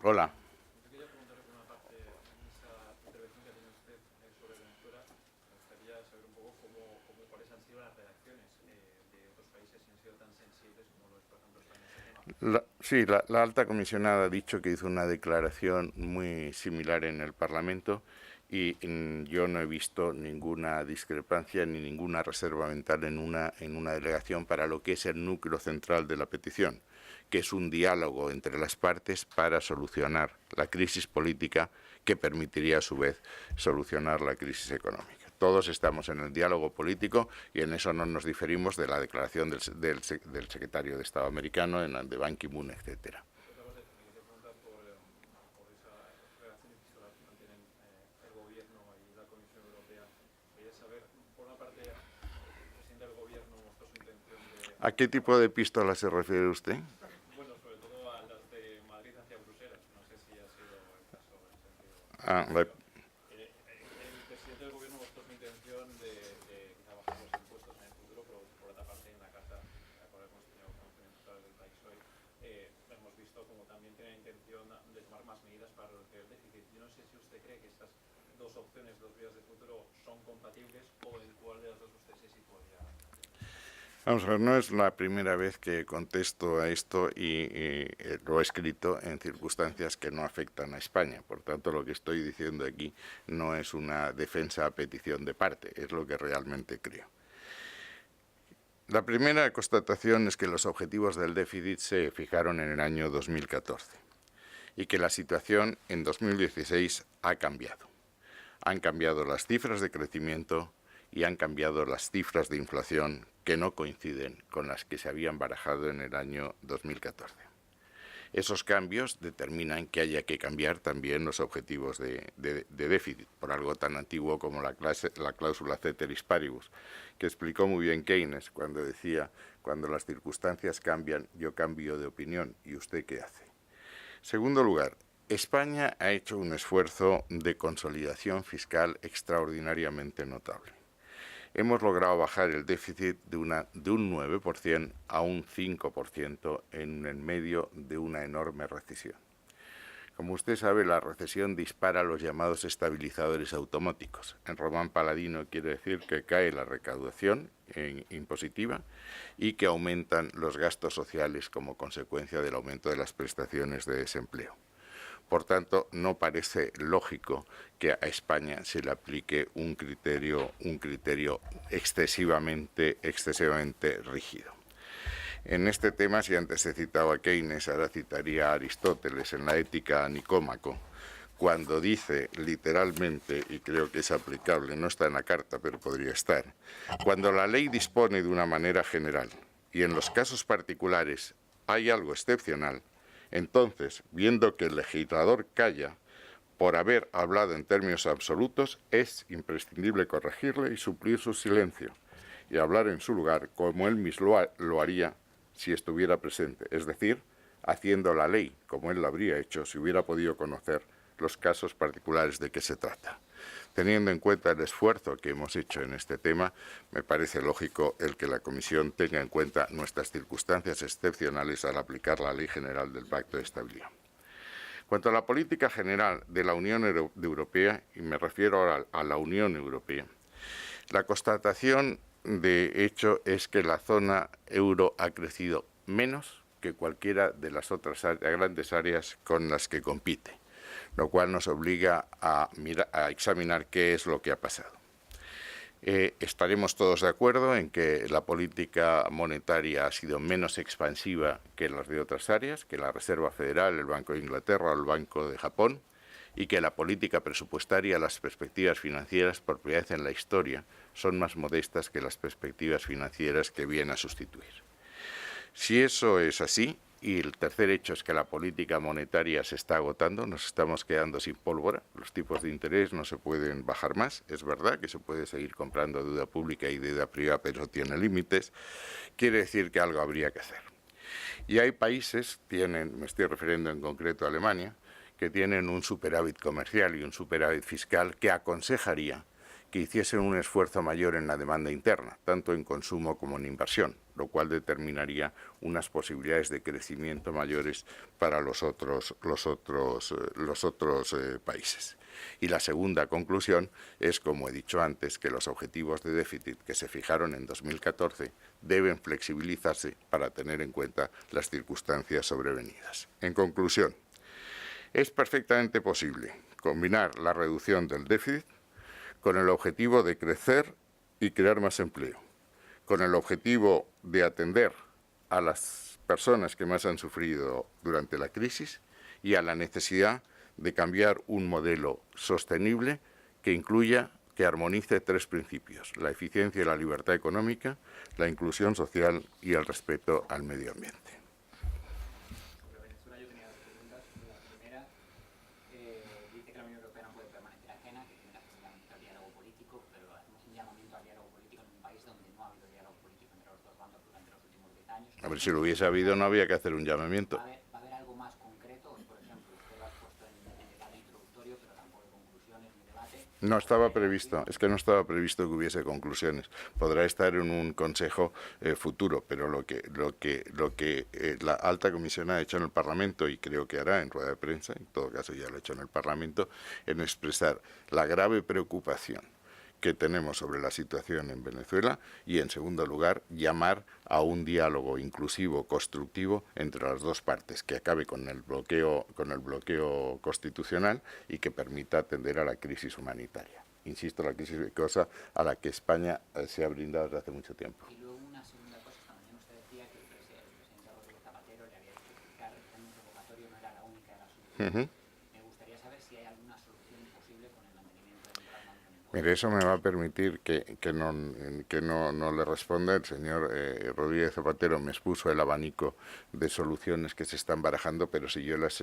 Hola. Yo quería preguntarle por una parte, en esa intervención que tiene usted sobre Venezuela, me gustaría saber un poco cuáles han sido las reacciones de otros países si han sido tan sensibles como lo es, por ejemplo, España en este tema. Sí, la alta comisionada ha dicho que hizo una declaración muy similar en el Parlamento y yo no he visto ninguna discrepancia ni ninguna reserva mental en una delegación para lo que es el núcleo central de la petición, que es un diálogo entre las partes para solucionar la crisis política que permitiría a su vez solucionar la crisis económica. Todos estamos en el diálogo político y en eso no nos diferimos de la declaración del secretario de Estado americano, de Ban Ki-moon, etcétera. Otra cosa, me quería preguntar por esas relaciones que mantienen el Gobierno y la Comisión Europea. Quería saber, por una parte, el presidente del Gobierno mostró su intención de ¿A qué tipo de pistola se refiere usted? bueno, sobre todo a las de Madrid hacia Bruselas. No sé si ha sido el caso en sentido Ah, contrario. El presidente del gobierno mostró su intención de quizá bajar los impuestos en el futuro, pero por otra parte en la carta, de la cual hemos tenido conocimiento a través del país hoy, hemos visto como también tiene intención de tomar más medidas para reducir el déficit. Yo no sé si usted cree que estas dos opciones, dos vías de futuro, son compatibles o en cuál de las dos usted se situaría. Vamos a ver, no es la primera vez que contesto a esto lo he escrito en circunstancias que no afectan a España. Por tanto, lo que estoy diciendo aquí no es una defensa a petición de parte, es lo que realmente creo. La primera constatación es que los objetivos del déficit se fijaron en el año 2014 y que la situación en 2016 ha cambiado. Han cambiado las cifras de crecimiento y han cambiado las cifras de inflación que no coinciden con las que se habían barajado en el año 2014. Esos cambios determinan que haya que cambiar también los objetivos de déficit, por algo tan antiguo como la cláusula ceteris paribus, que explicó muy bien Keynes cuando decía, cuando las circunstancias cambian, yo cambio de opinión, ¿y usted qué hace? Segundo lugar, España ha hecho un esfuerzo de consolidación fiscal extraordinariamente notable. Hemos logrado bajar el déficit de un 9% a un 5% en el medio de una enorme recesión. Como usted sabe, la recesión dispara los llamados estabilizadores automáticos. En román paladino quiere decir que cae la recaudación impositiva y que aumentan los gastos sociales como consecuencia del aumento de las prestaciones de desempleo. Por tanto, no parece lógico que a España se le aplique un criterio excesivamente rígido. En este tema, si antes he citado a Keynes, ahora citaría a Aristóteles en la Ética a Nicómaco, cuando dice literalmente, y creo que es aplicable, no está en la carta, pero podría estar, cuando la ley dispone de una manera general y en los casos particulares hay algo excepcional, entonces, viendo que el legislador calla por haber hablado en términos absolutos, es imprescindible corregirle y suplir su silencio y hablar en su lugar como él mismo lo haría si estuviera presente, es decir, haciendo la ley como él la habría hecho si hubiera podido conocer los casos particulares de que se trata. Teniendo en cuenta el esfuerzo que hemos hecho en este tema, me parece lógico el que la Comisión tenga en cuenta nuestras circunstancias excepcionales al aplicar la Ley General del Pacto de Estabilidad. Cuanto a la política general de la Unión Europea, y me refiero ahora a la Unión Europea, la constatación de hecho es que la zona euro ha crecido menos que cualquiera de las otras grandes áreas con las que compite, lo cual nos obliga a examinar qué es lo que ha pasado. Estaremos todos de acuerdo en que la política monetaria ha sido menos expansiva que las de otras áreas, que la Reserva Federal, el Banco de Inglaterra o el Banco de Japón, y que la política presupuestaria, las perspectivas financieras, por primera vez en la historia, son más modestas que las perspectivas financieras que viene a sustituir. Si eso es así, y el tercer hecho es que la política monetaria se está agotando, nos estamos quedando sin pólvora, los tipos de interés no se pueden bajar más, es verdad que se puede seguir comprando deuda pública y deuda privada, pero tiene límites, quiere decir que algo habría que hacer. Y hay países, me estoy refiriendo en concreto a Alemania, que tienen un superávit comercial y un superávit fiscal que aconsejaría que hiciesen un esfuerzo mayor en la demanda interna, tanto en consumo como en inversión, lo cual determinaría unas posibilidades de crecimiento mayores para los otros países. Y la segunda conclusión es, como he dicho antes, que los objetivos de déficit que se fijaron en 2014 deben flexibilizarse para tener en cuenta las circunstancias sobrevenidas. En conclusión, es perfectamente posible combinar la reducción del déficit con el objetivo de crecer y crear más empleo, con el objetivo de atender a las personas que más han sufrido durante la crisis y a la necesidad de cambiar un modelo sostenible que incluya, que armonice tres principios: la eficiencia y la libertad económica, la inclusión social y el respeto al medio ambiente. Sobre Venezuela yo tenía dos preguntas. La primera, dice que la Unión Europea no puede permanecer ajena, que tiene que hacer un llamamiento al diálogo político, pero hacemos un llamamiento al diálogo político en un país donde no ha habido diálogo político entre los dos bandos durante los últimos 10 años. A ver, si lo hubiese habido no había que hacer un llamamiento. ¿Va a haber algo más concreto? Por ejemplo, usted lo ha puesto en el debate introductorio, pero tampoco hay conclusiones ni debate. No estaba previsto, es que no estaba previsto que hubiese conclusiones. Podrá estar en un consejo futuro, pero lo que la alta comisión ha hecho en el Parlamento, y creo que hará en rueda de prensa, en todo caso ya lo ha hecho en el Parlamento, en expresar la grave preocupación que tenemos sobre la situación en Venezuela y, en segundo lugar, llamar a un diálogo inclusivo, constructivo entre las dos partes, que acabe con el bloqueo constitucional y que permita atender a la crisis humanitaria. Insisto, la crisis cosa a la que España se ha brindado desde hace mucho tiempo. Y luego una segunda cosa, esta mañana usted decía que el presidente Rodrigo Zapatero le había dicho que el referéndum revocatorio no era la única de las soluciones. Me gustaría saber si hay alguna solución posible con el mantenimiento del Parlamento. Mire, eso me va a permitir que no le responda. El señor Rodríguez Zapatero me expuso el abanico de soluciones que se están barajando, pero si yo las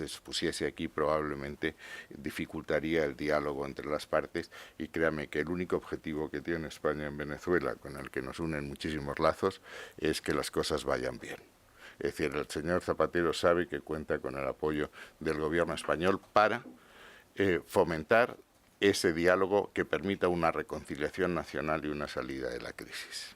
expusiese aquí probablemente dificultaría el diálogo entre las partes, y créame que el único objetivo que tiene España en Venezuela, con el que nos unen muchísimos lazos, es que las cosas vayan bien. Es decir, el señor Zapatero sabe que cuenta con el apoyo del gobierno español para fomentar ese diálogo que permita una reconciliación nacional y una salida de la crisis.